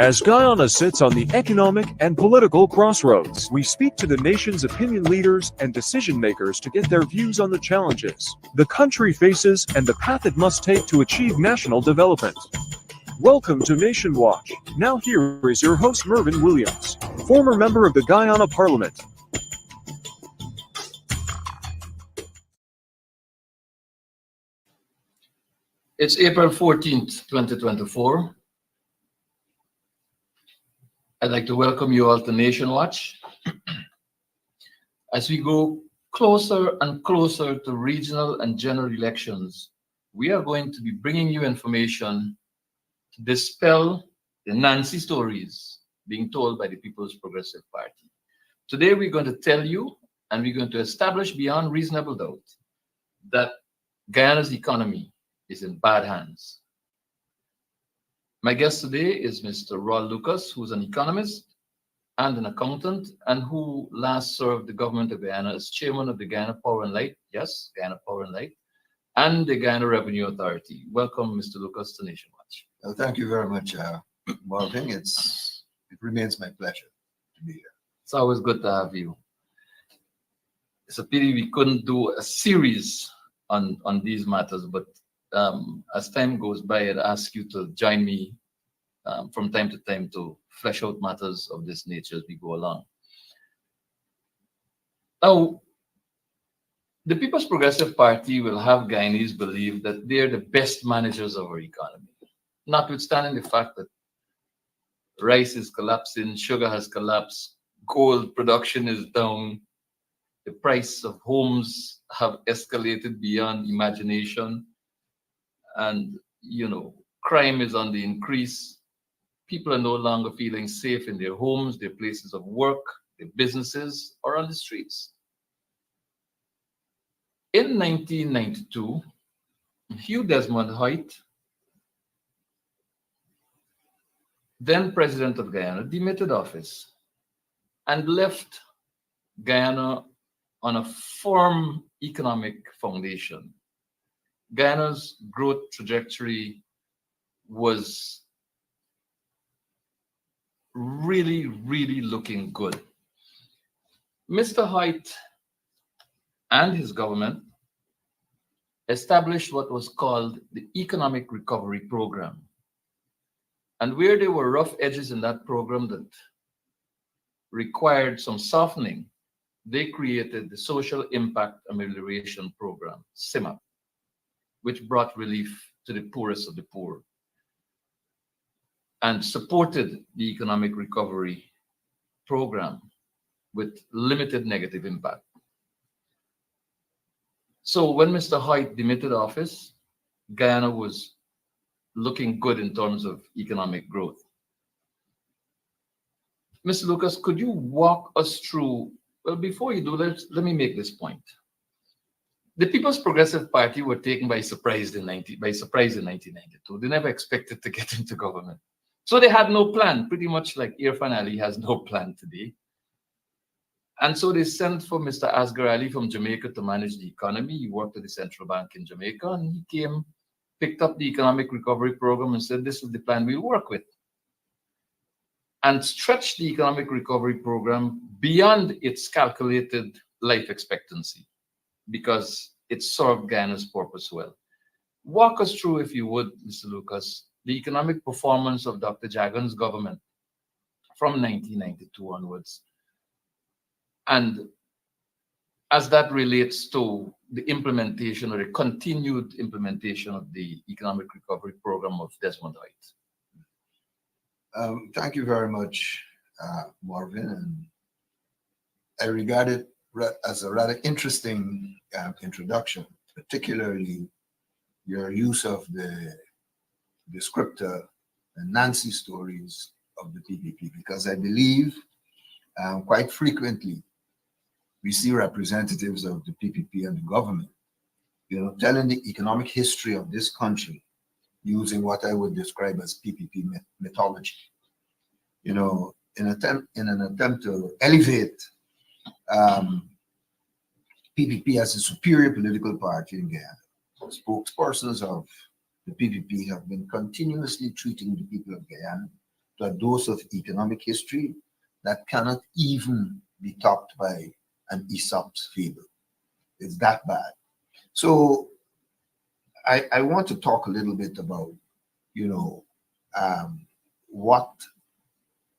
As Guyana sits on the economic and political crossroads, we speak to the nation's opinion leaders and decision makers to get their views on the challenges the country faces and the path it must take to achieve national development. Welcome to Nation Watch. Now here is your host Mervyn Williams, former member of the Guyana Parliament. It's April 14th, 2024. I'd like to welcome you all to Nation Watch. As we go closer and closer to regional and general elections, we are going to be bringing you information to dispel the Nancy stories being told by the People's Progressive Party. Today, we're going to tell you, and we're going to establish beyond reasonable doubt, that Guyana's economy is in bad hands. My guest today is Mr. Rawle Lucas, who's an economist and an accountant, and who last served the government of Guyana as chairman of the Guyana Power and Light, yes, Guyana Power and Light, and the Guyana Revenue Authority. Welcome, Mr. Lucas, to Nation Watch. Well, thank you very much, Marvin. It remains my pleasure to be here. It's always good to have you. It's a pity we couldn't do a series on these matters, but as time goes by, I'd ask you to join me from time to time to flesh out matters of this nature as we go along. Now, the People's Progressive Party will have Guyanese believe that they're the best managers of our economy, notwithstanding the fact that rice is collapsing, sugar has collapsed, gold production is down, the price of homes have escalated beyond imagination, and, crime is on the increase. People are no longer feeling safe in their homes, their places of work, their businesses, or on the streets. In 1992, Hugh Desmond Hoyt, then president of Guyana, demitted office and left Guyana on a firm economic foundation. Guyana's growth trajectory was really, really looking good. Mr. Hoyt and his government established what was called the Economic Recovery Program. And where there were rough edges in that program that required some softening, they created the Social Impact Amelioration Program, SIMAP, which brought relief to the poorest of the poor and supported the economic recovery program with limited negative impact. So when Mr. Hoyt demitted office, Guyana was looking good in terms of economic growth. Mr. Lucas, could you walk us through, well, before you do that, let me make this point. The People's Progressive Party were taken by surprise in 1992. They never expected to get into government. So they had no plan, pretty much like Irfan Ali has no plan today. And so they sent for Mr. Asghar Ali from Jamaica to manage the economy. He worked at the central bank in Jamaica, and he came, picked up the economic recovery program and said, this is the plan we'll work with. And stretched the economic recovery program beyond its calculated life expectancy, because it served Guyana's purpose well. Walk us through, if you would, Mr. Lucas, the economic performance of Dr. Jagan's government from 1992 onwards, and as that relates to the implementation or the continued implementation of the economic recovery program of Desmond Hoyt. Thank you very much, Marvin. And I regard it as a rather interesting introduction, particularly your use of the descriptor and Nancy stories of the PPP, because I believe quite frequently we see representatives of the PPP and the government, telling the economic history of this country using what I would describe as PPP mythology, in an attempt to elevate PPP as a superior political party in Guyana. Spokespersons of the PPP have been continuously treating the people of Guyana to a dose of economic history that cannot even be topped by an Aesop's fable. It's that bad. So I want to talk a little bit about, you know, what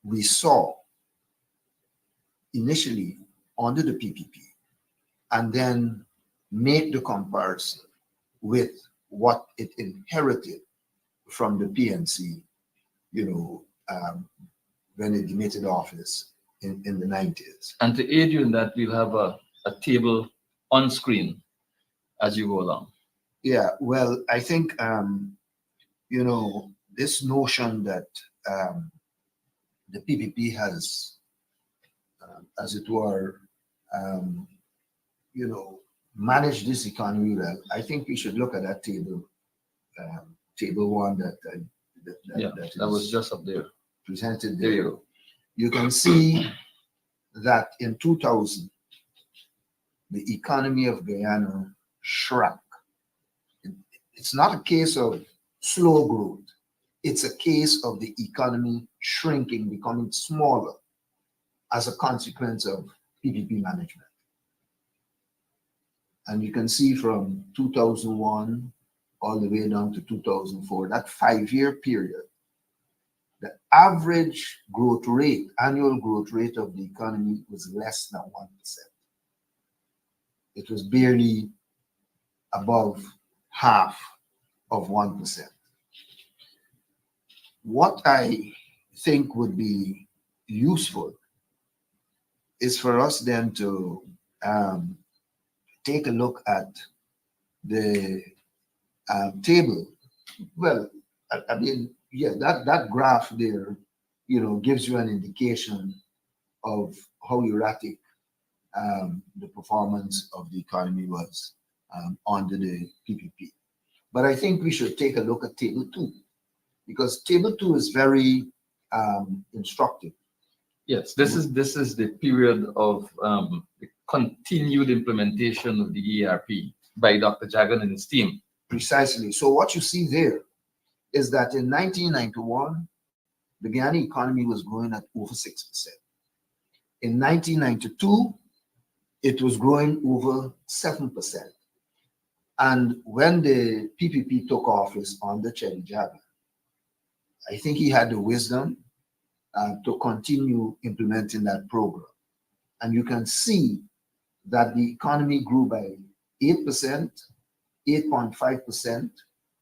we saw initially under the PPP, and then make the comparison with what it inherited from the PNC, you know, when it demitted office in the 90s. And to aid you in that, we'll have a table on screen as you go along. Yeah, well, I think, you know, this notion that the PPP has, as it were, you know, managed this economy well, I think we should look at that table, table one that that was just up there. presented There there. you go. You can see that in 2000, the economy of Guyana shrank. It's not a case of slow growth. It's a case of the economy shrinking, becoming smaller as a consequence of PPP management. And you can see from 2001 all the way down to 2004, that 5-year period, the average growth rate, annual growth rate of the economy was less than 1%. It was barely above half of 1%. What I think would be useful is for us then to take a look at the table. Well, I mean, yeah, that graph there, you know, gives you an indication of how erratic the performance of the economy was under the PPP. But I think we should take a look at table 2, because table 2 is very instructive. Yes, this is the period of the continued implementation of the ERP by Dr. Jagan and his team. Precisely. So what you see there is that in 1991, the Guyana economy was growing at over 6%. In 1992, it was growing over 7%. And when the PPP took office under Chedi Jagan, I think he had the wisdom to continue implementing that program. And you can see that the economy grew by 8%, 8.5%,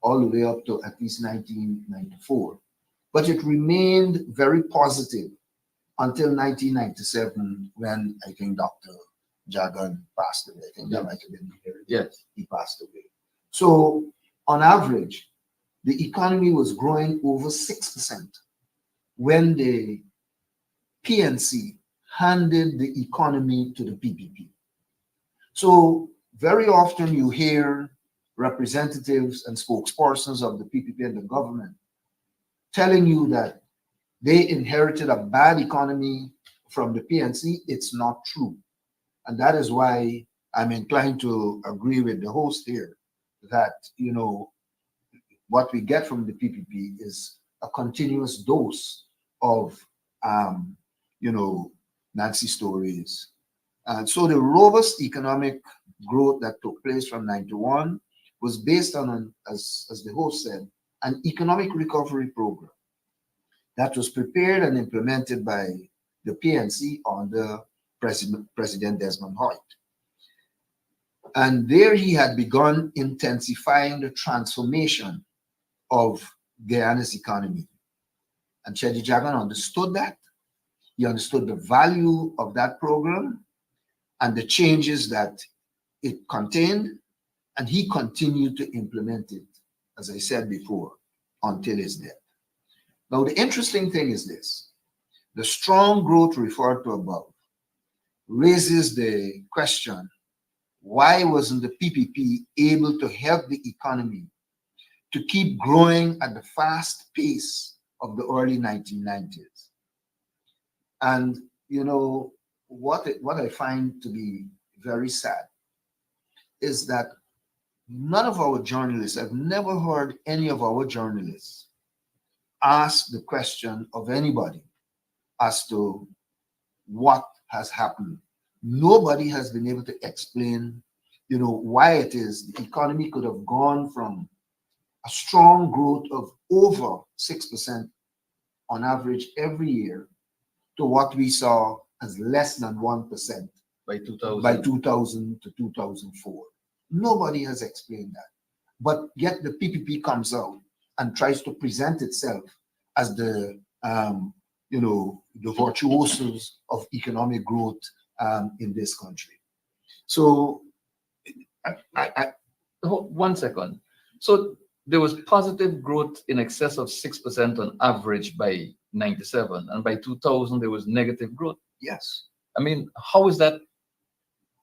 all the way up to at least 1994. But it remained very positive until 1997, when I think Dr. Jagan passed away. I think that might have been the year Yes. he passed away. So on average, the economy was growing over 6% when the PNC handed the economy to the PPP. So very often you hear representatives and spokespersons of the PPP and the government telling you that they inherited a bad economy from the PNC. It's not true. And that is why I'm inclined to agree with the host here that, you know, what we get from the PPP is a continuous dose of, you know, Nancy stories. And so the robust economic growth that took place from 91 was based on, as the host said, an economic recovery program that was prepared and implemented by the PNC under President Desmond Hoyt. And there he had begun intensifying the transformation of Guyana's economy. And Chedi Jagan understood that. He understood the value of that program and the changes that it contained, and he continued to implement it, as I said before, until his death. Now, the interesting thing is this: the strong growth referred to above raises the question, why wasn't the PPP able to help the economy to keep growing at the fast pace of the early 1990s? And, you know, what I find to be very sad is that none of our journalists, I've never heard any of our journalists ask the question of anybody as to what has happened. Nobody has been able to explain, why it is the economy could have gone from a strong growth of over 6% on average every year to what we saw as less than 1% by 2000. by 2000 to 2004. Nobody has explained that. But yet the PPP comes out and tries to present itself as the virtuosos of economic growth in this country. So, One second. So there was positive growth in excess of 6% on average by 97, and by 2000 there was negative growth. yes. I mean, how is that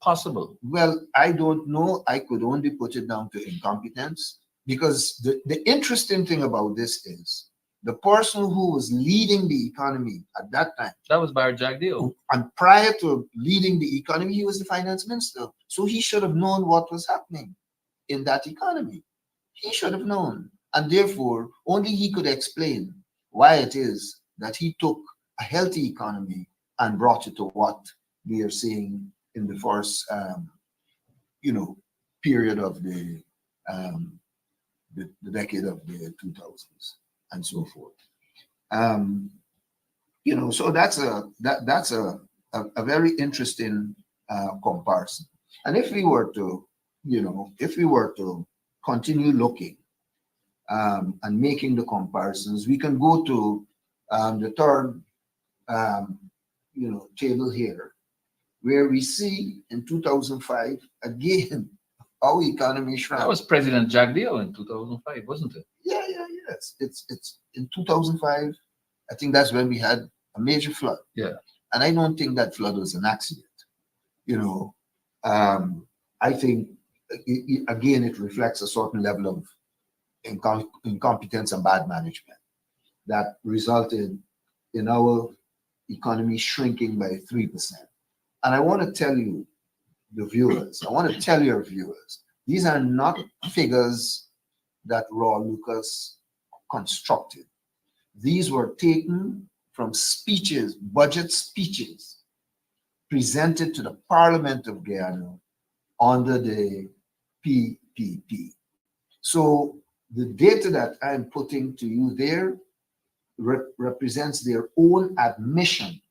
possible? Well, I don't know. I could only put it down to incompetence, because the interesting thing about this is the person who was leading the economy at that time, That was Barry Jagdeo. and prior to leading the economy, he was the finance minister. So he should have known what was happening in that economy. He should have known. And therefore, only he could explain why it is that he took a healthy economy and brought it to what we are seeing in the first, period of the decade of the 2000s and so forth. So that's a very interesting comparison. And if we were to continue looking and making the comparisons, we can go to the third table here, where we see in 2005 again our economy shrank. That was President Jagdeo in 2005, wasn't it? Yes. It's in 2005. I think that's when we had a major flood. Yeah. And I don't think that flood was an accident. I think again it reflects a certain level of incompetence and bad management that resulted in our economy shrinking by 3%. And I want to tell you, your viewers, these are not figures that Rawle Lucas constructed. These were taken from speeches, budget speeches, presented to the Parliament of Guyana under the PPP. So the data that I'm putting to you there represents their own admission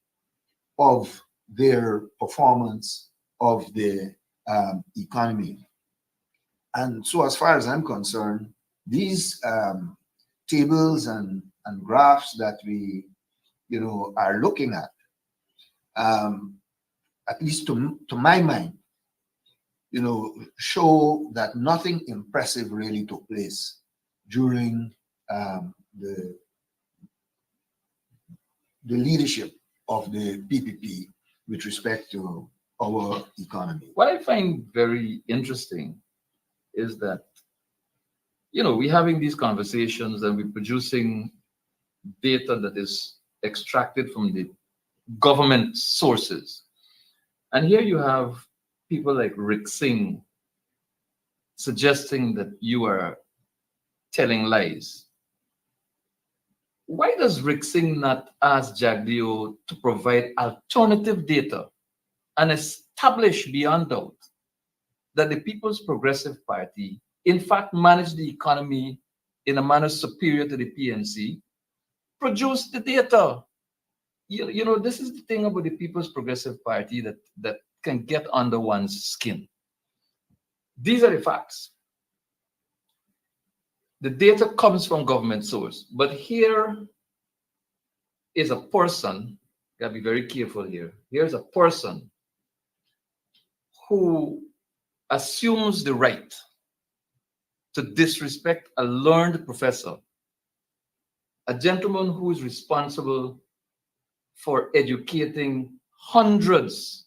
of their performance of the economy. And so as far as I'm concerned, these tables and graphs that we are looking at least to my mind, show that nothing impressive really took place during the leadership of the PPP with respect to our economy. What I find very interesting is that, we're having these conversations and we're producing data that is extracted from the government sources. And here you have people like Rick Singh suggesting that you are telling lies. Why does Rick Singh not ask Jagdeo to provide alternative data and establish beyond doubt that the People's Progressive Party in fact managed the economy in a manner superior to the PNC, produce the data? This is the thing about the People's Progressive Party that can get under one's skin. These are the facts. The data comes from government source, but here is a person, gotta be very careful here. Here's a person who assumes the right to disrespect a learned professor, a gentleman who is responsible for educating hundreds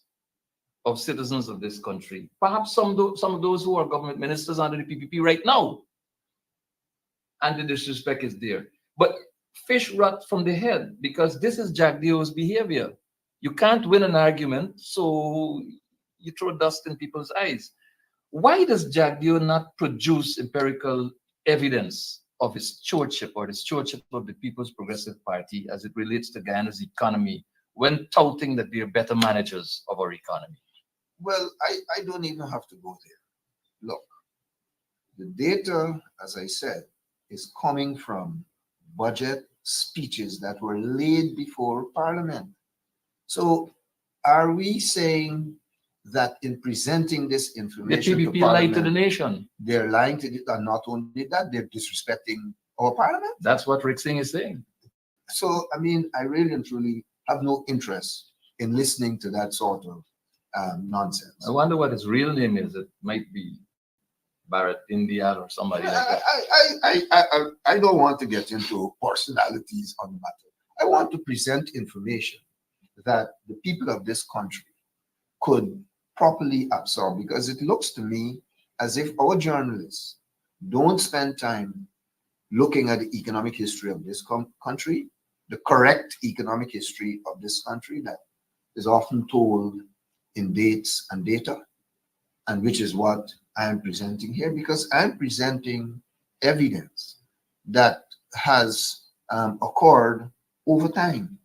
of citizens of this country, perhaps some of those who are government ministers under the PPP right now. And the disrespect is there. But fish rot from the head, because this is Jagdeo's behavior. You can't win an argument, so you throw dust in people's eyes. Why does Jagdeo not produce empirical evidence of its stewardship or the stewardship of the People's Progressive Party as it relates to Guyana's economy when touting that they're better managers of our economy? Well, I don't even have to go there. Look, the data, as I said, is coming from budget speeches that were laid before Parliament. So are we saying that in presenting this The information to PPP lied to the Parliament, nation. they're lying to it, and not only that, they're disrespecting our Parliament? That's what Rick Singh is saying. So, I mean, I really and truly have no interest in listening to that sort of nonsense. I wonder what his real name is. It might be Barrett India or somebody like that. I don't want to get into personalities on the matter. I want to present information that the people of this country could properly absorb, because it looks to me as if our journalists don't spend time looking at the economic history of this country, the correct economic history of this country that is often told in dates and data, and which is what I am presenting here, because I'm presenting evidence that has occurred over time.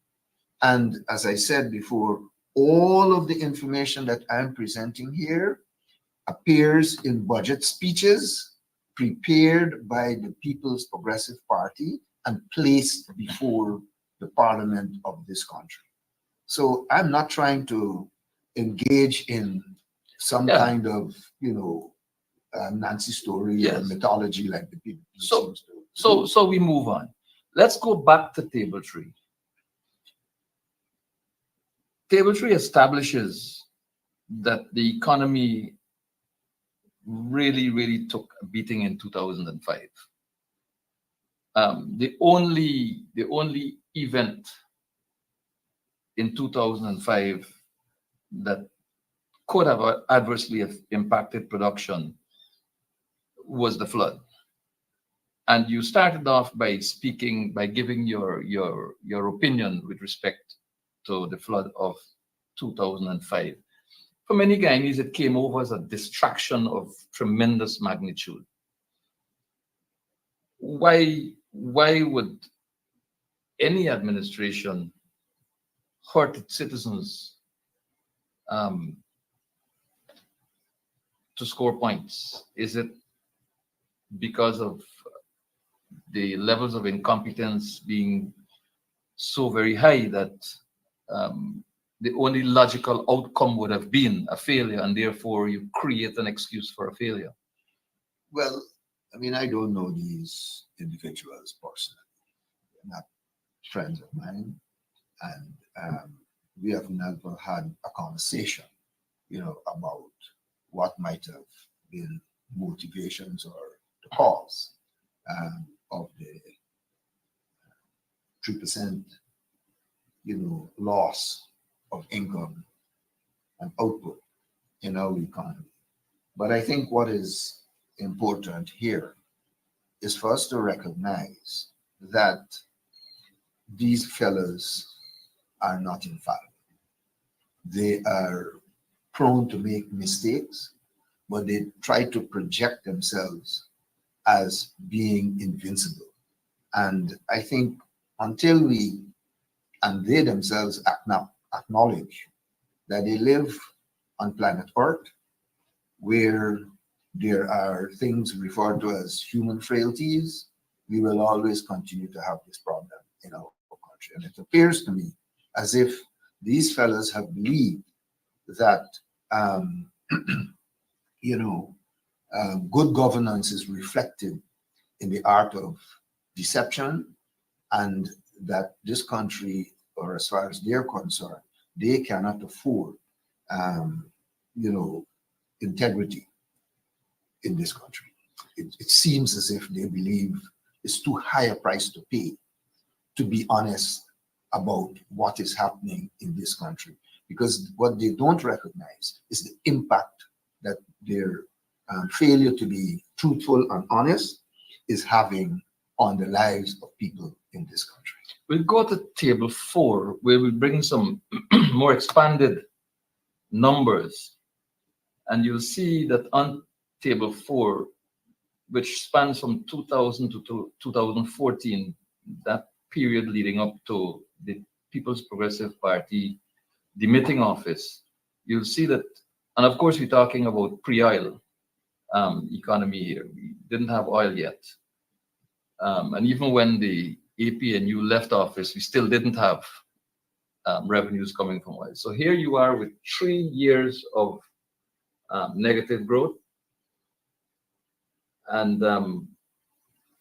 And as I said before, all of the information that I'm presenting here appears in budget speeches prepared by the People's Progressive Party and placed before the Parliament of this country. So I'm not trying to engage in some kind of, Nancy story or mythology like the people seems to. So we move on. Let's go back to Table 3. Table 3 establishes that the economy really took a beating in 2005. The only event in 2005 that could have adversely impacted production was the flood. And you started off by giving your opinion with respect to the flood of 2005. For many Guyanese, it came over as a distraction of tremendous magnitude. Why would any administration hurt its citizens to score points? Is it because of the levels of incompetence being so very high that the only logical outcome would have been a failure, and therefore you create an excuse for a failure? Well, I mean, I don't know these individuals personally. They're not friends of mine, and we have never had a conversation, about what might have been motivations or the cause of the 3%, loss of income and output in our economy. But I think what is important here is for us to recognize that these fellows are not infallible. They are prone to make mistakes, but they try to project themselves as being invincible. And I think until we and they themselves acknowledge that they live on planet Earth, where there are things referred to as human frailties, we will always continue to have this problem in our country. And it appears to me as if these fellows have believed that, good governance is reflected in the art of deception, and that this country, or as far as they're concerned, they cannot afford, integrity in this country. It seems as if they believe it's too high a price to pay to be honest about what is happening in this country, because what they don't recognize is the impact that their failure to be truthful and honest is having on the lives of people in this country. We'll go to Table 4, where we bring some more expanded numbers. And you'll see that on Table 4, which spans from 2000 to 2014, that period leading up to the People's Progressive Party demitting office, you'll see that, and of course, we're talking about pre-oil economy here. We didn't have oil yet. And even when the APNU left office, we still didn't have revenues coming from oil. So here you are with 3 years of negative growth. And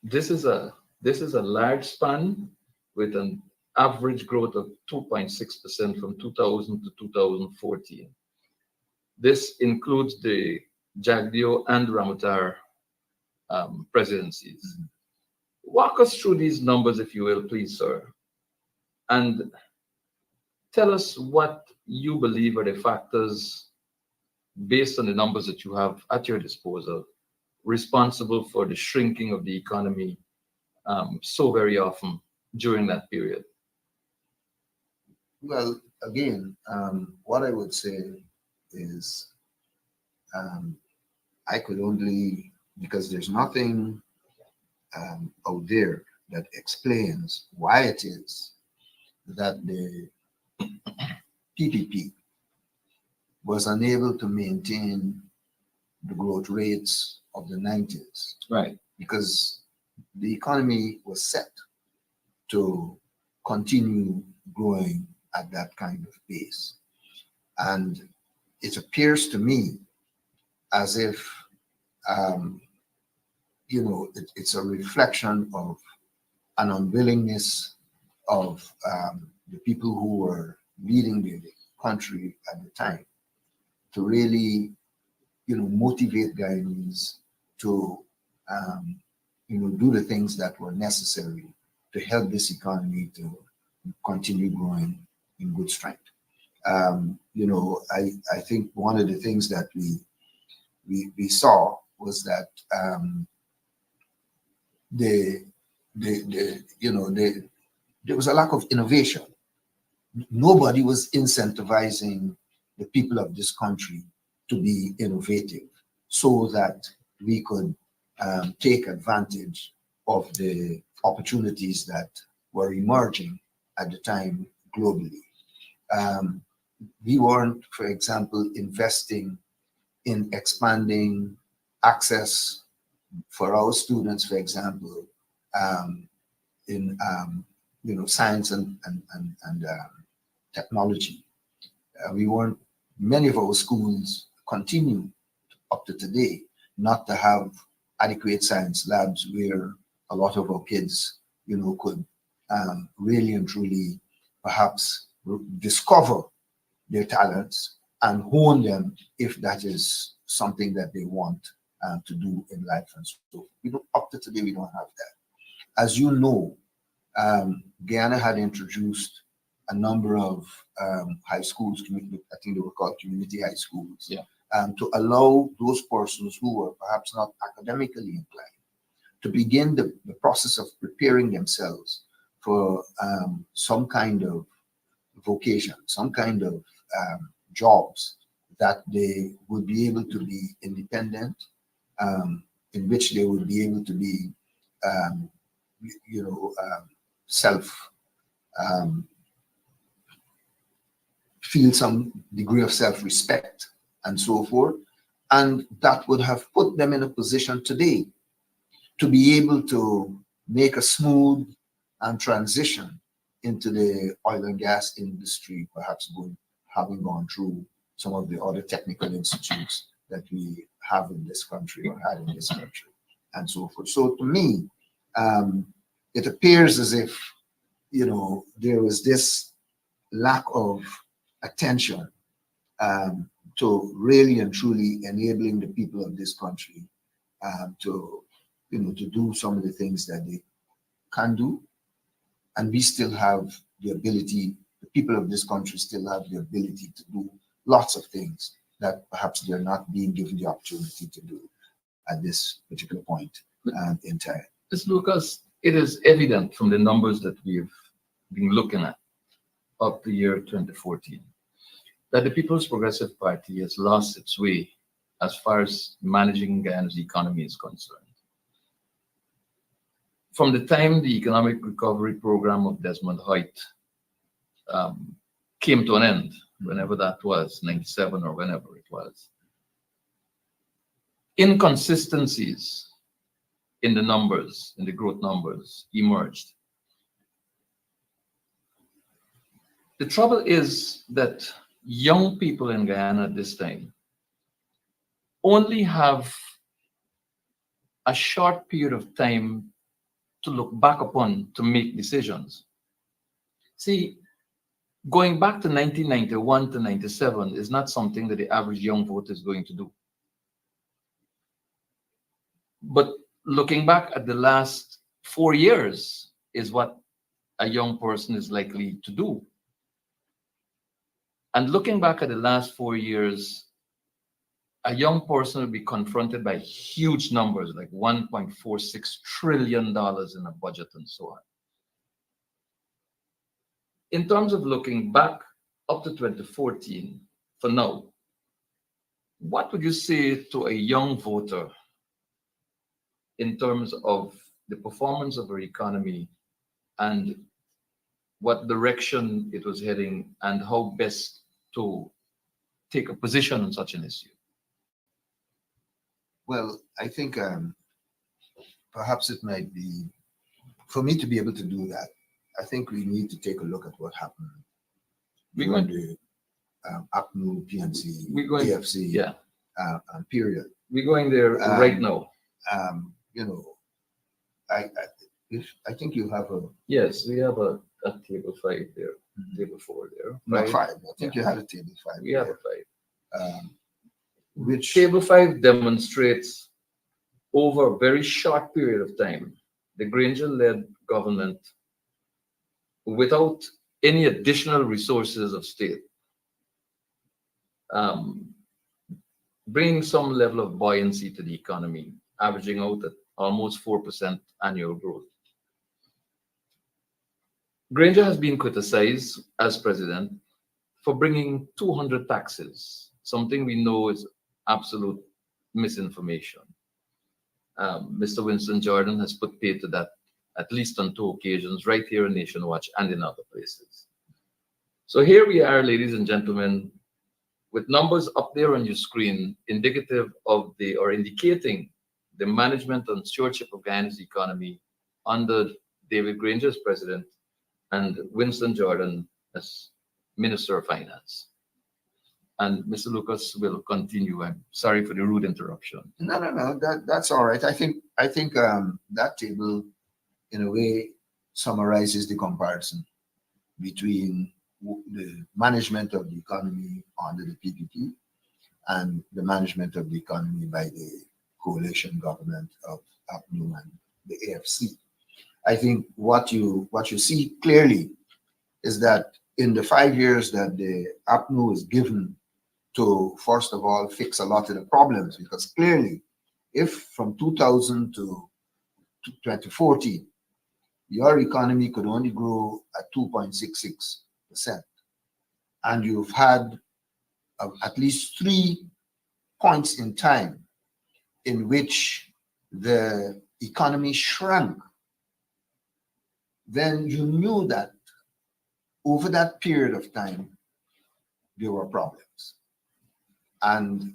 this is a large span with an average growth of 2.6% from 2000 to 2014. This includes the Jagdeo and Ramutar presidencies. Mm-hmm. Walk us through these numbers, if you will, please, sir. And tell us what you believe are the factors, based on the numbers that you have at your disposal, responsible for the shrinking of the economy so very often during that period. Well, again, what I would say is I could only, because there's nothing out there that explains why it is that the PPP was unable to maintain the growth rates of the 90s. Right. Because the economy was set to continue growing at that kind of pace. And it appears to me as if, it's a reflection of an unwillingness of the people who were leading the country at the time to really, motivate Guyanese to, do the things that were necessary to help this economy to continue growing in good strength. I think one of the things that we saw was that there was a lack of innovation. Nobody was incentivizing the people of this country to be innovative so that we could take advantage of the opportunities that were emerging at the time globally. We weren't, for example, investing in expanding access for our students, for example, in science and technology. Many of our schools continue up to today not to have adequate science labs where a lot of our kids, could really and truly perhaps discover their talents and hone them if that is something that they want to do in life. And so up to today, we don't have that. As you know, Guyana had introduced a number of high schools, I think they were called community high schools, to allow those persons who were perhaps not academically inclined to begin the process of preparing themselves for some kind of vocation, some kind of jobs that they would be able to be independent, in which they would be able to be, feel some degree of self-respect and so forth. And that would have put them in a position today to be able to make a smooth transition into the oil and gas industry, perhaps having gone through some of the other technical institutes that we have in this country or had in this country and so forth. So to me, it appears as if, there was this lack of attention to really and truly enabling the people of this country to do some of the things that they can do. And we still have the ability, the people of this country still have the ability to do lots of things that perhaps they're not being given the opportunity to do at this particular point in time. Ms. Lucas, it is evident from the numbers that we've been looking at up to the year 2014 that the People's Progressive Party has lost its way as far as managing Guyana's economy is concerned. from the time the economic recovery program of Desmond Hoyt came to an end, whenever that was, 97 or whenever it was, inconsistencies in the numbers, in the growth numbers, emerged. The trouble is that young people in Guyana at this time only have a short period of time to look back upon to make decisions. See, going back to 1991 to 97 is not something that the average young voter is going to do. But looking back at the last 4 years is what a young person is likely to do. And looking back at the last 4 years, a young person will be confronted by huge numbers like $1.46 trillion in a budget and so on. In terms of looking back up to 2014, for now, what would you say to a young voter in terms of the performance of our economy and what direction it was heading and how best to take a position on such an issue? Well, I think perhaps it might be, for me to be able to do that, I think we need to take a look at what happened during the APNU, PNC, AFC period. We're going there right now. You know, I think you have a... Yes, we have a table 5 there, table 4 there. No, 5. I think you had a table 5. We have a 5. Which Table 5 demonstrates over a very short period of time, the Granger-led government, without any additional resources of state, bringing some level of buoyancy to the economy, averaging out at almost 4% annual growth. Granger has been criticized as president for bringing 200 taxes, something we know is absolute misinformation. Mr. Winston Jordan has put paid to that at least on 2 occasions, right here in Nation Watch and in other places. So here we are, ladies and gentlemen, with numbers up there on your screen, indicative of or indicating the management and stewardship of Guyana's economy under David Granger as president and Winston Jordan as Minister of Finance. And Mr. Lucas will continue. I'm sorry for the rude interruption. No. That's all right. I think that table, in a way, summarizes the comparison between the management of the economy under the PPP and the management of the economy by the coalition government of APNU and the AFC. I think what you see clearly is that in the 5 years that the APNU is given to, first of all, fix a lot of the problems, because clearly, if from 2000 to 2014, your economy could only grow at 2.66%, and you've had at least 3 points in time in which the economy shrank, then you knew that over that period of time, there were problems. And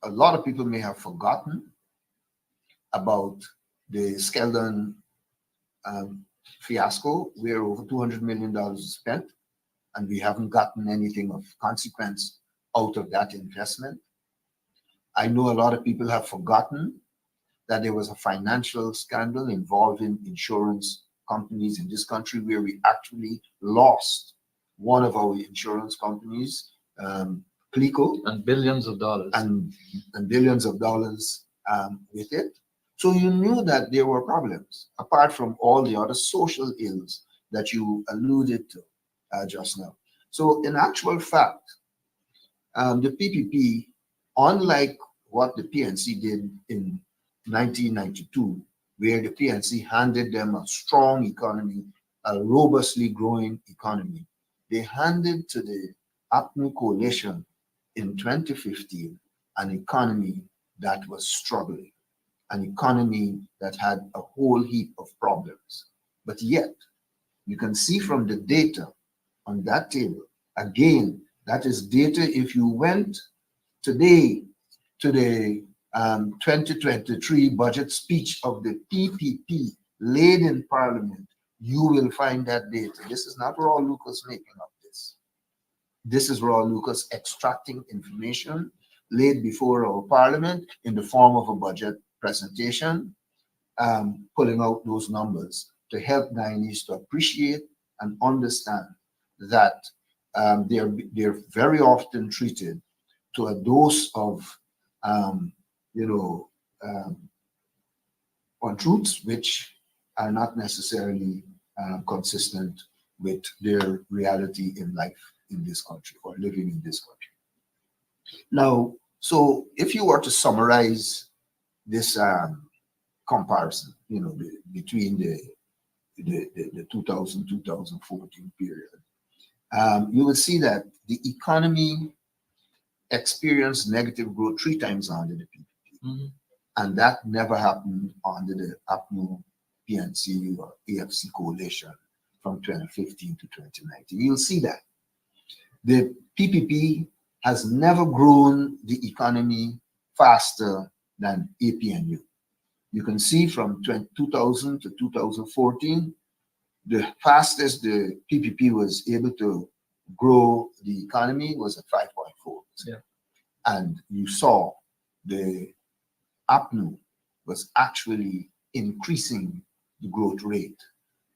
a lot of people may have forgotten about the Skeldon fiasco, where over $200 million was spent, and we haven't gotten anything of consequence out of that investment. I know a lot of people have forgotten that there was a financial scandal involving insurance companies in this country, where we actually lost one of our insurance companies, Clico, and billions of dollars, and billions of dollars with it. So you knew that there were problems, apart from all the other social ills that you alluded to just now. So in actual fact, the PPP, unlike what the PNC did in 1992, where the PNC handed them a strong economy, a robustly growing economy, they handed to the APNU coalition in 2015 an economy that was struggling. an economy that had a whole heap of problems. But yet, you can see from the data on that table, again, that is data if you went today to the 2023 budget speech of the PPP laid in Parliament, you will find that data. This is not Rawle Lucas making up this. This is Rawle Lucas extracting information laid before our Parliament in the form of a budget presentation, pulling out those numbers to help Guyanese to appreciate and understand that they're very often treated to a dose of untruths which are not necessarily consistent with their reality in life in this country or living in this country. Now, so if you were to summarize this comparison, between the 2000-2014 period, you will see that the economy experienced negative growth 3 times under the PPP. And that never happened under the APNU, PNC, or AFC coalition from 2015 to 2019. You'll see that. The PPP has never grown the economy faster than APNU. You can see from 2000 to 2014, the fastest the PPP was able to grow the economy was at 5.4%. Yeah. And you saw the APNU was actually increasing the growth rate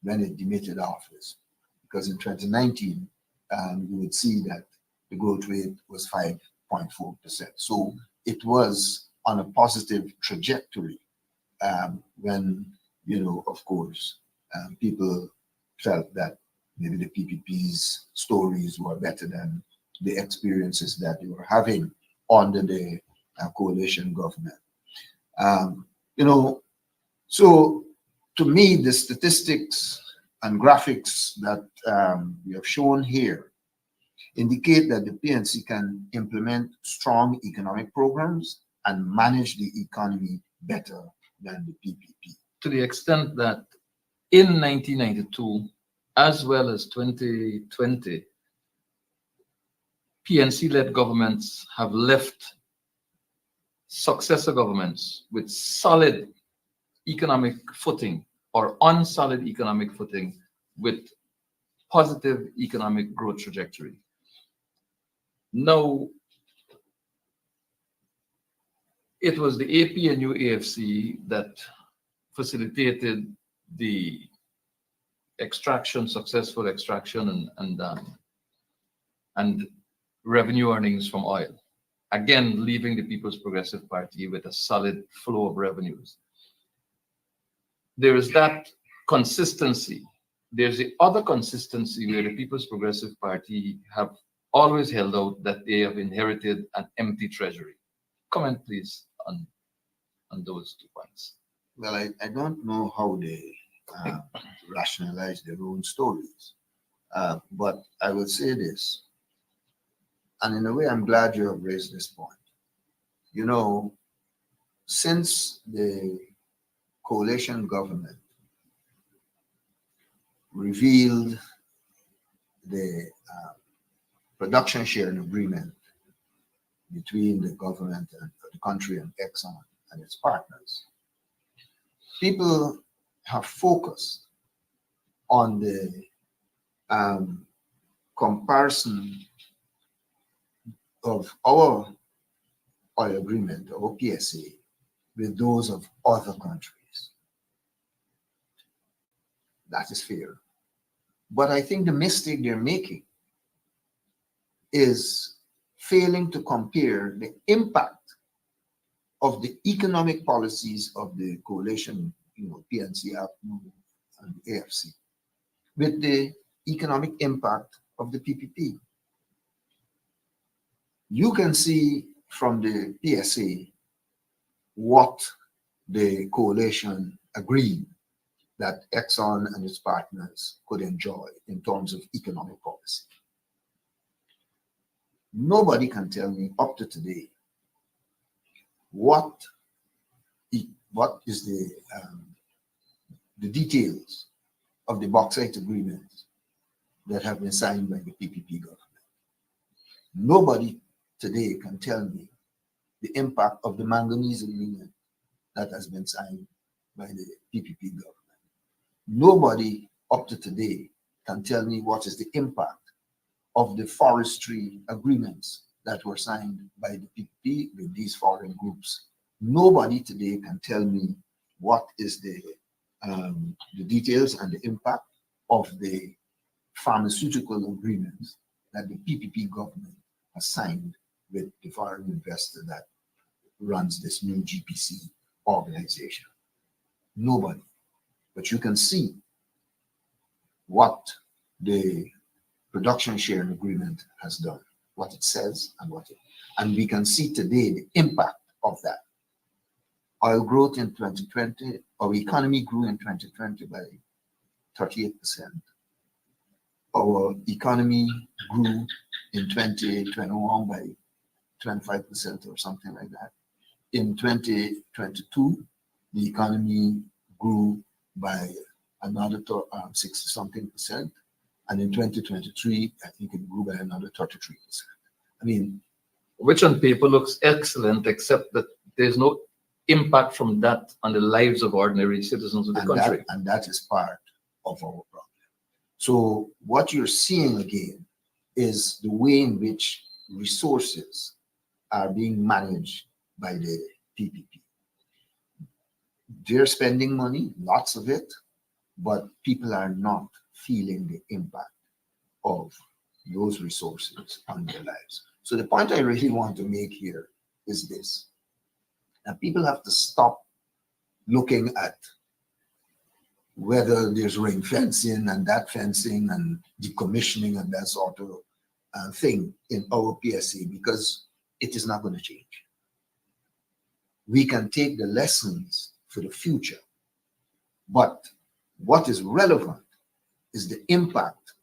when it demitted office. Because in 2019, you would see that the growth rate was 5.4%. So it was on a positive trajectory when, of course, people felt that maybe the PPP's stories were better than the experiences that they were having under the coalition government. So to me, the statistics and graphics that we have shown here indicate that the PNC can implement strong economic programs and manage the economy better than the PPP. To the extent that in 1992, as well as 2020, PNC-led governments have left successor governments with solid economic footing or unsolid economic footing with positive economic growth trajectory. Now, it was the APNU AFC that facilitated the successful extraction and revenue earnings from oil. Again, leaving the People's Progressive Party with a solid flow of revenues. There is that consistency. There's the other consistency where the People's Progressive Party have always held out that they have inherited an empty treasury. Comment, please, on those 2 points. Well, I don't know how they rationalize their own stories, but I will say this, and in a way, I'm glad you have raised this point. Since the coalition government revealed the production sharing agreement between the government and the country and Exxon and its partners, people have focused on the comparison of our oil agreement, our PSA, with those of other countries. That is fair. But I think the mistake they're making is failing to compare the impact of the economic policies of the coalition, PNC, and the AFC, with the economic impact of the PPP. You can see from the PSA what the coalition agreed that Exxon and its partners could enjoy in terms of economic policy. Nobody can tell me up to today what the what is the details of the bauxite agreements that have been signed by the PPP government. Nobody today can tell me the impact of the manganese agreement that has been signed by the PPP government. Nobody up to today can tell me what is the impact of the forestry agreements that were signed by the PPP with these foreign groups. Nobody today can tell me what is the details and the impact of the pharmaceutical agreements that the PPP government has signed with the foreign investor that runs this new GPC organization. Nobody. But you can see what the production sharing agreement has done, what it says and we can see today the impact of that. Oil growth in 2020, our economy grew in 2020 by 38%. Our economy grew in 2021 by 25% or something like that. In 2022, the economy grew by another 60-something%. And in 2023, I think it grew by another 33%. I mean, which on paper looks excellent, except that there's no impact from that on the lives of ordinary citizens of the country. And that is part of our problem. So what you're seeing again is the way in which resources are being managed by the PPP. They're spending money, lots of it, but people are not feeling the impact of those resources on their lives. So the point I really want to make here is this. That people have to stop looking at whether there's ring fencing and that fencing and decommissioning and that sort of thing in our PSA, because it is not going to change. We can take the lessons for the future, but what is relevant is the impact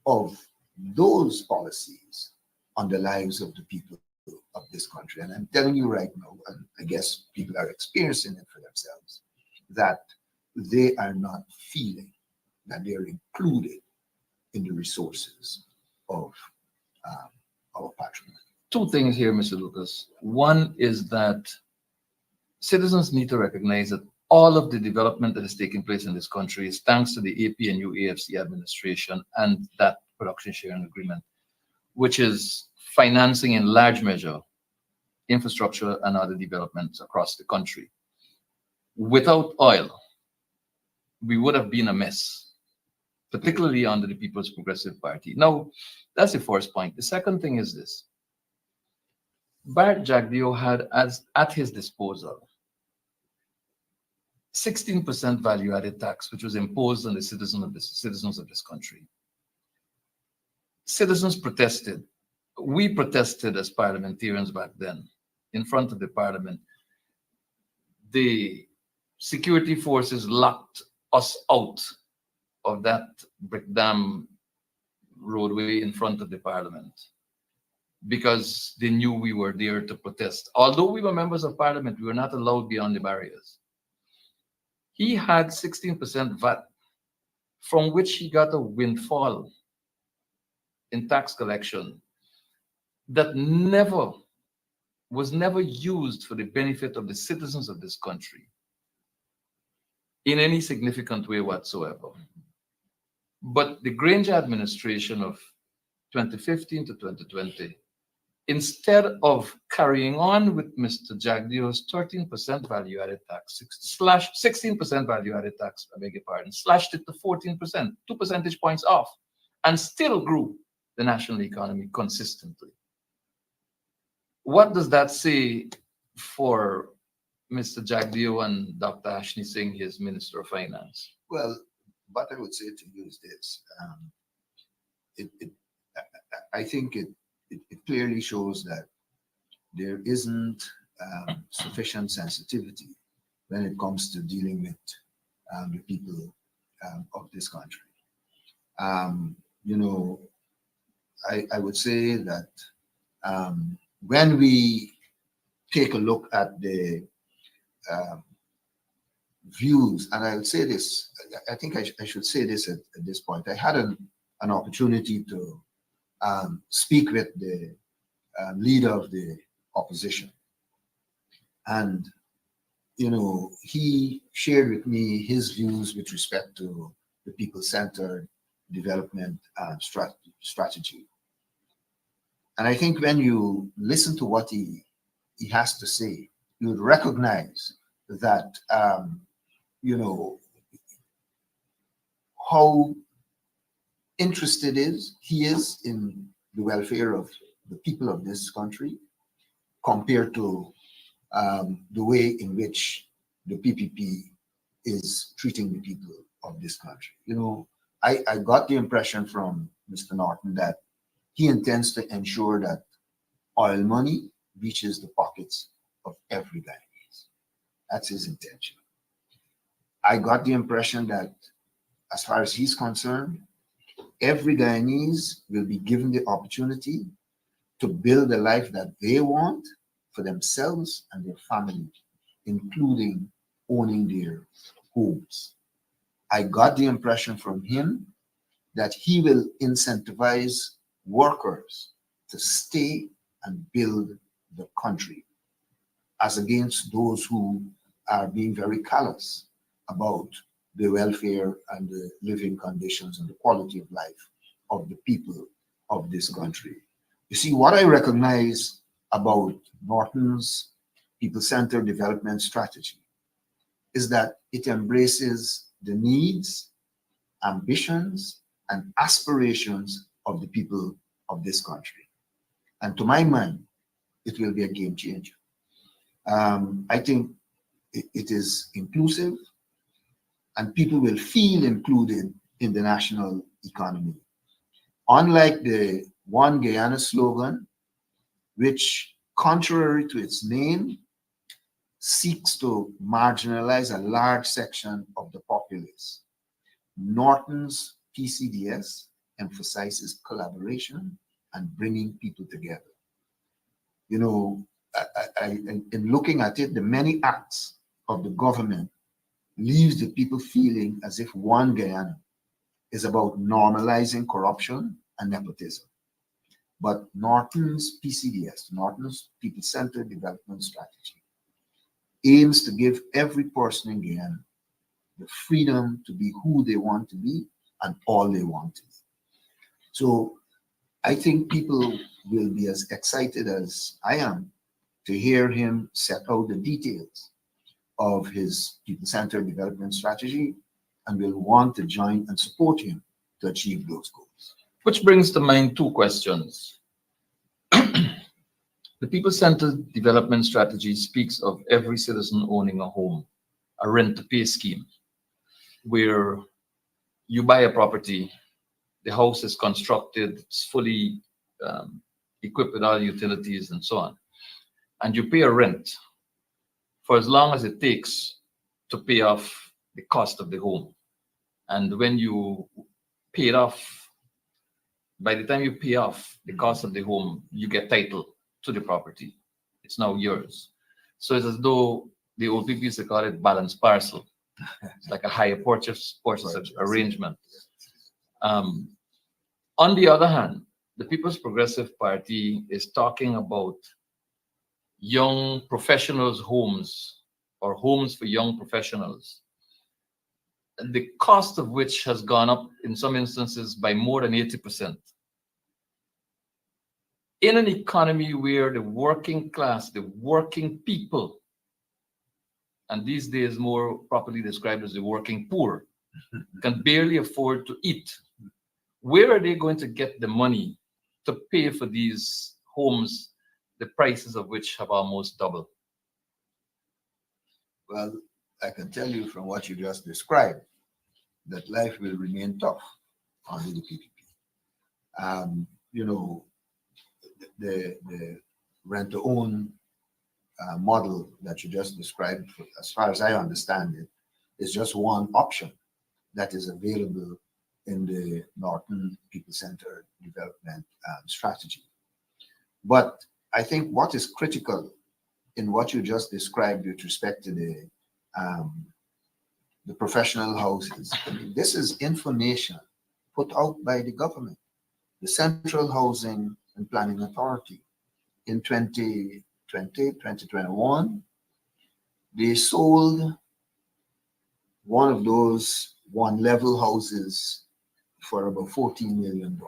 of those policies on the lives of the people of this country. And I'm telling you right now, and I guess people are experiencing it for themselves, that they are not feeling that they're included in the resources of our patrimony. Two things here, Mr. Lucas. One is that citizens need to recognize that all of the development that is taking place in this country is thanks to the APNU AFC administration and that production sharing agreement, which is financing in large measure infrastructure and other developments across the country. Without oil, we would have been a mess, particularly under the People's Progressive Party. Now, that's the first point. The second thing is this. Bart Jagdeo had at his disposal 16% value-added tax, which was imposed on the citizens of this country. Citizens protested. We protested as parliamentarians back then in front of the parliament. The security forces locked us out of that brick dam roadway in front of the parliament because they knew we were there to protest. Although we were members of parliament, we were not allowed beyond the barriers. He had 16% VAT, from which he got a windfall in tax collection that was never used for the benefit of the citizens of this country in any significant way whatsoever. But the Granger administration of 2015 to 2020, instead of carrying on with Mr. Jagdeo's 13% value-added tax, 16% value-added tax, I beg your pardon, slashed it to 14%, 2 percentage points off, and still grew the national economy consistently. What does that say for Mr. Jagdeo and Dr. Ashney Singh, his Minister of Finance? Well, what I would say to you is this. I think it clearly shows that there isn't sufficient sensitivity when it comes to dealing with the people of this country. You know, I would say that when we take a look at the views, and I'll say this, I think I should say this at this point. I had an opportunity to speak with the leader of the opposition. And, you know, he shared with me his views with respect to the people-centered development strategy. And I think when you listen to what he has to say, you would recognize that, you know, how interested he is in the welfare of the people of this country compared to the way in which the PPP is treating the people of this country. You know, I got the impression from Mr. Norton that he intends to ensure that oil money reaches the pockets of every Guyanese. That's his intention. I got the impression that, as far as he's concerned, every Guyanese will be given the opportunity to build a life that they want for themselves and their family, including owning their homes. I got the impression from him that he will incentivize workers to stay and build the country, as against those who are being very callous about the welfare and the living conditions and the quality of life of the people of this country. You see, what I recognize about Norton's people-centered development strategy is that it embraces the needs, ambitions, and aspirations of the people of this country. And to my mind, it will be a game changer. I think it is inclusive, and people will feel included in the national economy. Unlike the One Guyana slogan, which, contrary to its name, seeks to marginalize a large section of the populace, Norton's PCDS emphasizes collaboration and bringing people together. You know, in looking at it, the many acts of the government leaves the people feeling as if One Guyana is about normalizing corruption and nepotism. But Norton's PCDS, Norton's People-Centered Development Strategy, aims to give every person in Guyana the freedom to be who they want to be and all they want to be. So I think people will be as excited as I am to hear him set out the details of his people-centered development strategy, and will want to join and support him to achieve those goals. Which brings to mind two questions. The people-centered development strategy speaks of every citizen owning a home, a rent-to-pay scheme, where you buy a property, the house is constructed, it's fully equipped with all utilities and so on, and you pay a rent for as long as it takes to pay off the cost of the home. And when you pay it off, by the time you pay off the cost of the home, you get title to the property. It's now yours. So it's as though the old people used to call it balance parcel. It's like a higher purchase arrangement. On the other hand, the People's Progressive Party is talking about young professionals' homes, or homes for young professionals, the cost of which has gone up in some instances by more than 80%. In an economy where the working class, the working people, and these days more properly described as the working poor, can barely afford to eat, where are they going to get the money to pay for these homes, the prices of which have almost doubled? Well, I can tell you from what you just described that life will remain tough under the PPP. You know, the rent-to-own model that you just described, as far as I understand it, is just one option that is available in the Norton People-Centered Development Strategy. But I think what is critical in what you just described with respect to the the professional houses. I mean, this is information put out by the government, the Central Housing and Planning Authority. In 2021, they sold one of those one-level houses for about $14 million,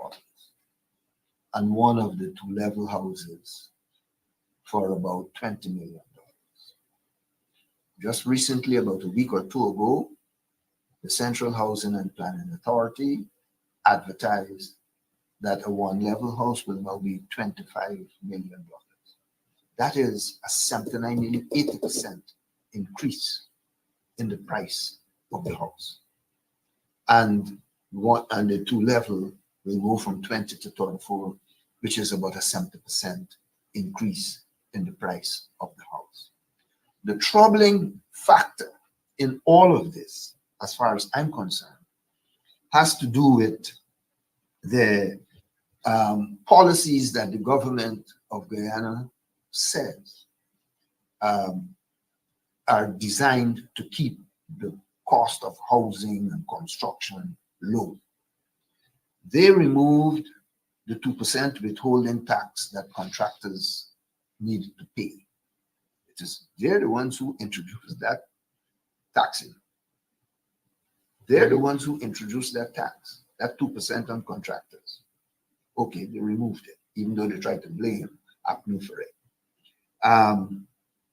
and one of the two-level houses for about $20 million. Just recently, about a week or two ago, the Central Housing and Planning Authority advertised that a one-level house will now be $25 million. That is a 79, nearly 80% increase in the price of the house. And the two-level will go from 20 to 34, which is about a 70% increase in the price of the house. The troubling factor in all of this, as far as I'm concerned, has to do with the policies that the government of Guyana says are designed to keep the cost of housing and construction low. They removed the 2% withholding tax that contractors needed to pay. They're the ones who introduced that taxing. They're the ones who introduced that tax, that 2% on contractors. Okay, they removed it, even though they tried to blame APNU for it.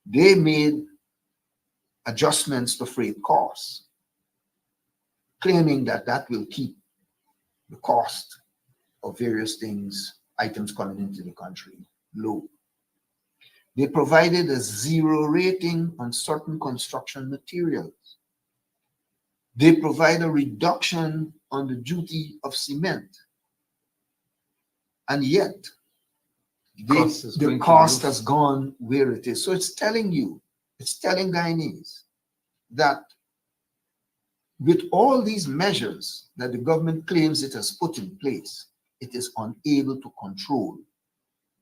They made adjustments to freight costs, claiming that that will keep the cost of various things, items coming into the country, low. They provided a 0 rating on certain construction materials. They provide a reduction on the duty of cement. And yet, the cost has gone where it is. So it's telling you, it's telling Guyanese that with all these measures that the government claims it has put in place, it is unable to control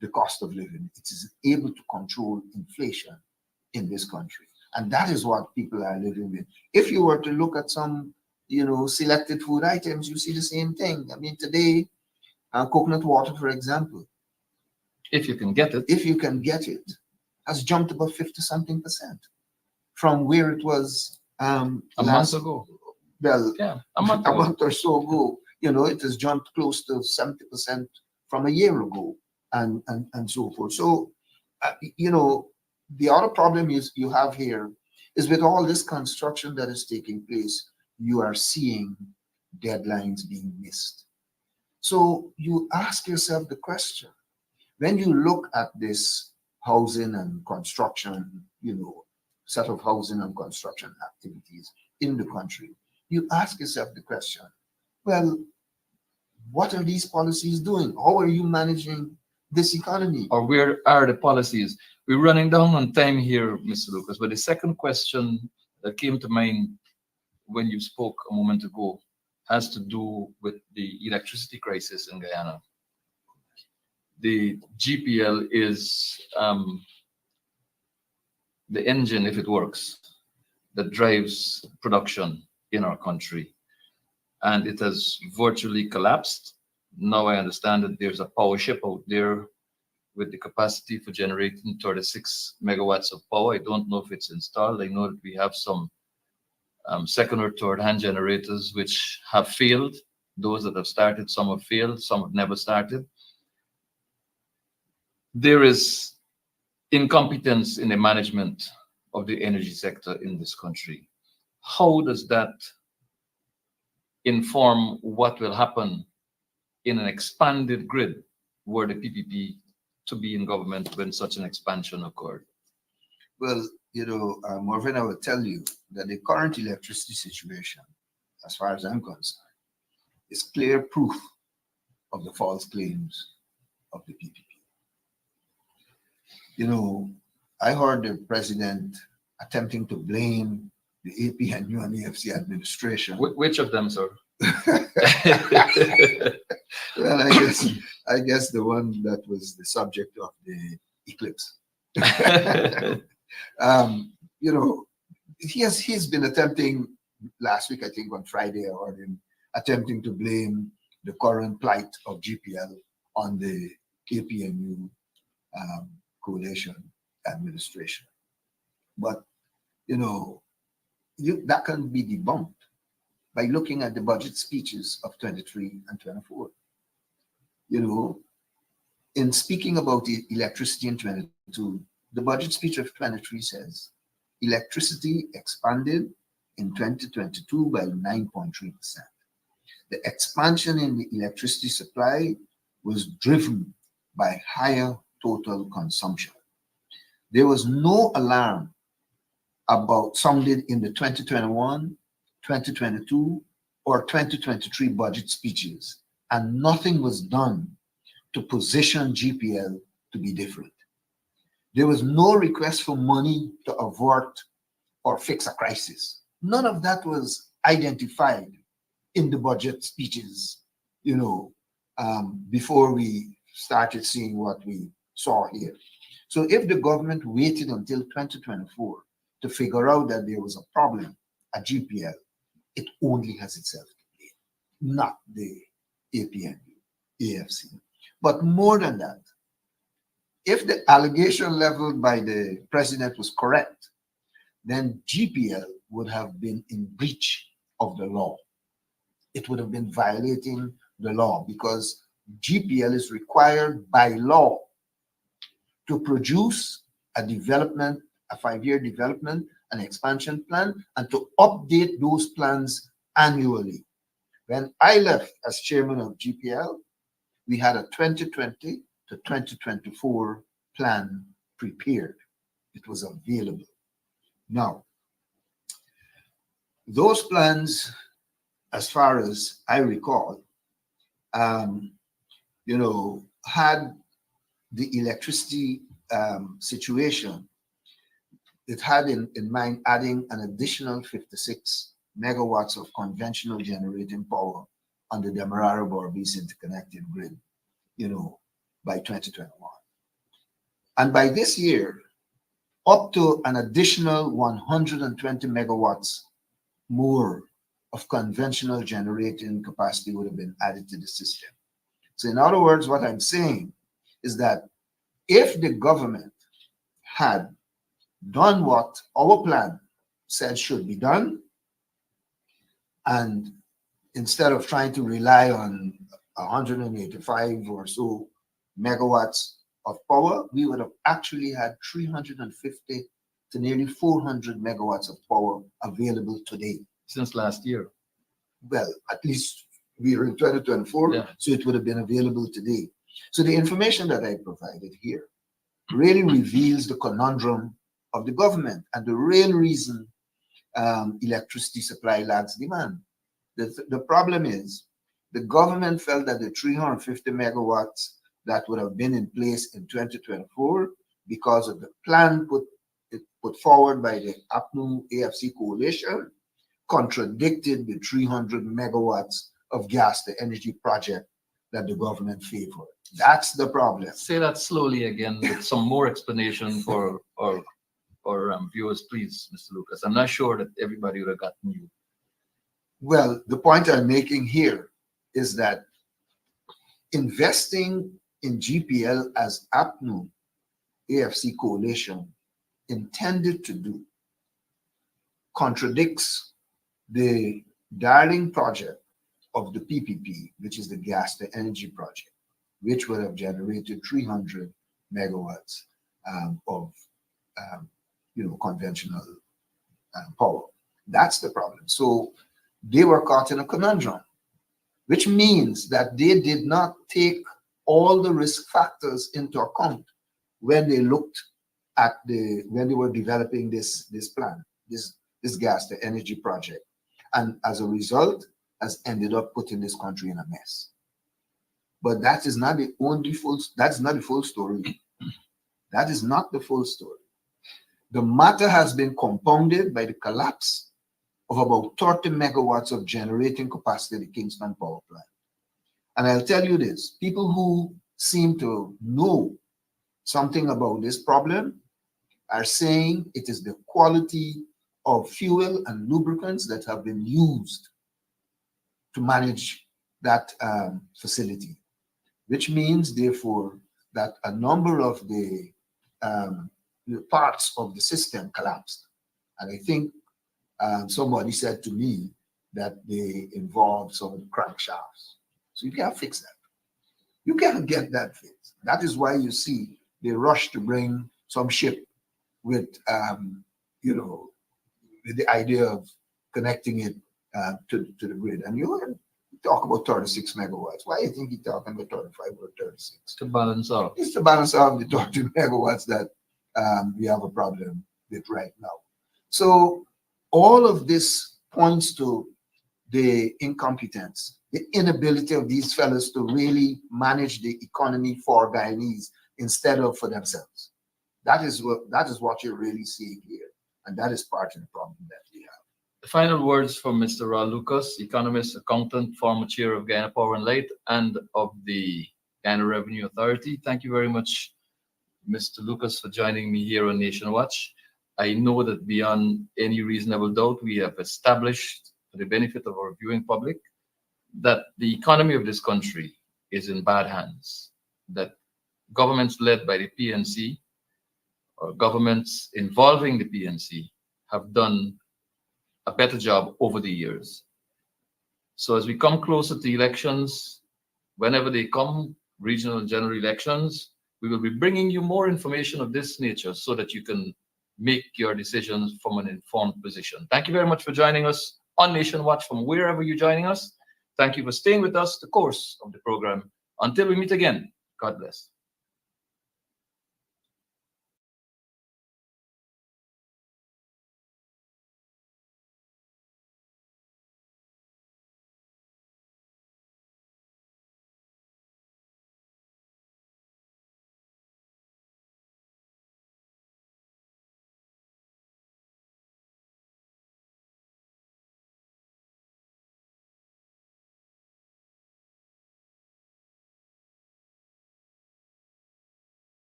the cost of living. It is able to control inflation in this country. And that is what people are living with. If you were to look at some, selected food items, you see the same thing. I mean, today, coconut water, for example. If you can get it. If you can get it, has jumped about 50-something% from where it was a month ago. Well, yeah, a month or so ago. It has jumped close to 70% from a year ago, and so forth. So, the other problem you have here is with all this construction that is taking place, you are seeing deadlines being missed. So you ask yourself the question, when you look at this housing and construction, set of housing and construction activities in the country, you ask yourself the question, well, what are these policies doing? How are you managing this economy? Or where are the policies? We're running down on time here, Mr. Lucas, but the second question that came to mind when you spoke a moment ago has to do with the electricity crisis in Guyana. The GPL is the engine, if it works, that drives production in our country. And it has virtually collapsed. Now I understand that there's a power ship out there with the capacity for generating 36 megawatts of power. I don't know if it's installed. I know that we have some second or third hand generators which have failed. Those that have started, some have failed, some have never started. There is incompetence in the management of the energy sector in this country. How does that inform what will happen in an expanded grid were the PPP to be in government when such an expansion occurred? Well, Marvin, I will tell you that the current electricity situation, as far as I'm concerned, is clear proof of the false claims of the PPP. I heard the president attempting to blame the APNU and EFC administration. Which of them, sir? Well, I guess the one that was the subject of the eclipse. He's been attempting last week, I think on Friday, or in attempting to blame the current plight of GPL on the APNU coalition administration. But, you know, that can be debunked by looking at the budget speeches of 23 and 24. You know, in speaking about the electricity in 22, the budget speech of 23 says, electricity expanded in 2022 by 9.3%. The expansion in the electricity supply was driven by higher total consumption. There was no alarm about sounded in the 2021, 2022, or 2023 budget speeches, and nothing was done to position GPL to be different. There was no request for money to avert or fix a crisis. None of that was identified in the budget speeches, you know, before we started seeing what we saw here. So if the government waited until 2024 to figure out that there was a problem at GPL, it only has itself to blame, not the APNU, AFC. But more than that, if the allegation leveled by the president was correct, then GPL would have been in breach of the law. It would have been violating the law because GPL is required by law to produce a development, a 5-year development and expansion plan, and to update those plans annually. When I left as chairman of GPL, we had a 2020 to 2024 plan prepared. It was available. Now, those plans, as far as I recall, you know, had the electricity situation. It had in mind adding an additional 56 megawatts of conventional generating power on the Demerara-Borbis interconnected grid, you know, by 2021. And by this year, up to an additional 120 megawatts more of conventional generating capacity would have been added to the system. So in other words, what I'm saying is that if the government had done what our plan said should be done, and instead of trying to rely on 185 or so megawatts of power, we would have actually had 350 to nearly 400 megawatts of power available today. Since last year. Well, at least we are in 2024, Yeah. so it would have been available today. So the information that I provided here really reveals the conundrum of the government and the real reason electricity supply lags demand. The problem is the government felt that the 350 megawatts that would have been in place in 2024 because of the plan put forward by the APNU AFC coalition contradicted the 300 megawatts of gas to energy project that the government favored. That's the problem. Say that slowly again with some more explanation for our viewers, please, Mr. Lucas. I'm not sure that everybody would have gotten you. Well, the point I'm making here is that investing in GPL as APNU AFC coalition intended to do contradicts the darling project of the PPP, which is the gas to energy project, which would have generated 300 megawatts of conventional power. That's the problem. So they were caught in a conundrum, which means that they did not take all the risk factors into account when they looked at when they were developing this plan, this gas to energy project, and as a result has ended up putting this country in a mess. But that is not the only that's not the full story. That is not the full story. The matter has been compounded by the collapse of about 30 megawatts of generating capacity at the Kingston Power Plant. And I'll tell you this, people who seem to know something about this problem are saying it is the quality of fuel and lubricants that have been used to manage that facility, which means, therefore, that a number of the parts of the system collapsed. And I think somebody said to me that they involved some crankshafts. So you can't fix that. You can't get that fixed. That is why you see they rush to bring some ship with, with the idea of connecting it to the grid. And you talk about 36 megawatts. Why do you think you're talking about 35 or 36? To balance out. It's to balance out the 30 megawatts that we have a problem with right now. So all of this points to the incompetence, the inability of these fellows to really manage the economy for Guyanese instead of for themselves. That is what you're really seeing here. And that is part of the problem that we have. The final words from Mr. Rawle Lucas, economist, accountant, former chair of Guyana Power and Light and of the Guyana Revenue Authority. Thank you very much, Mr. Lucas, for joining me here on Nation Watch. I know that beyond any reasonable doubt, we have established, for the benefit of our viewing public, that the economy of this country is in bad hands, that governments led by the PNC or governments involving the PNC have done a better job over the years. So as we come closer to elections, whenever they come, regional and general elections, we will be bringing you more information of this nature so that you can make your decisions from an informed position. Thank you very much for joining us on Nation Watch from wherever you're joining us. Thank you for staying with us the course of the program. Until we meet again, God bless.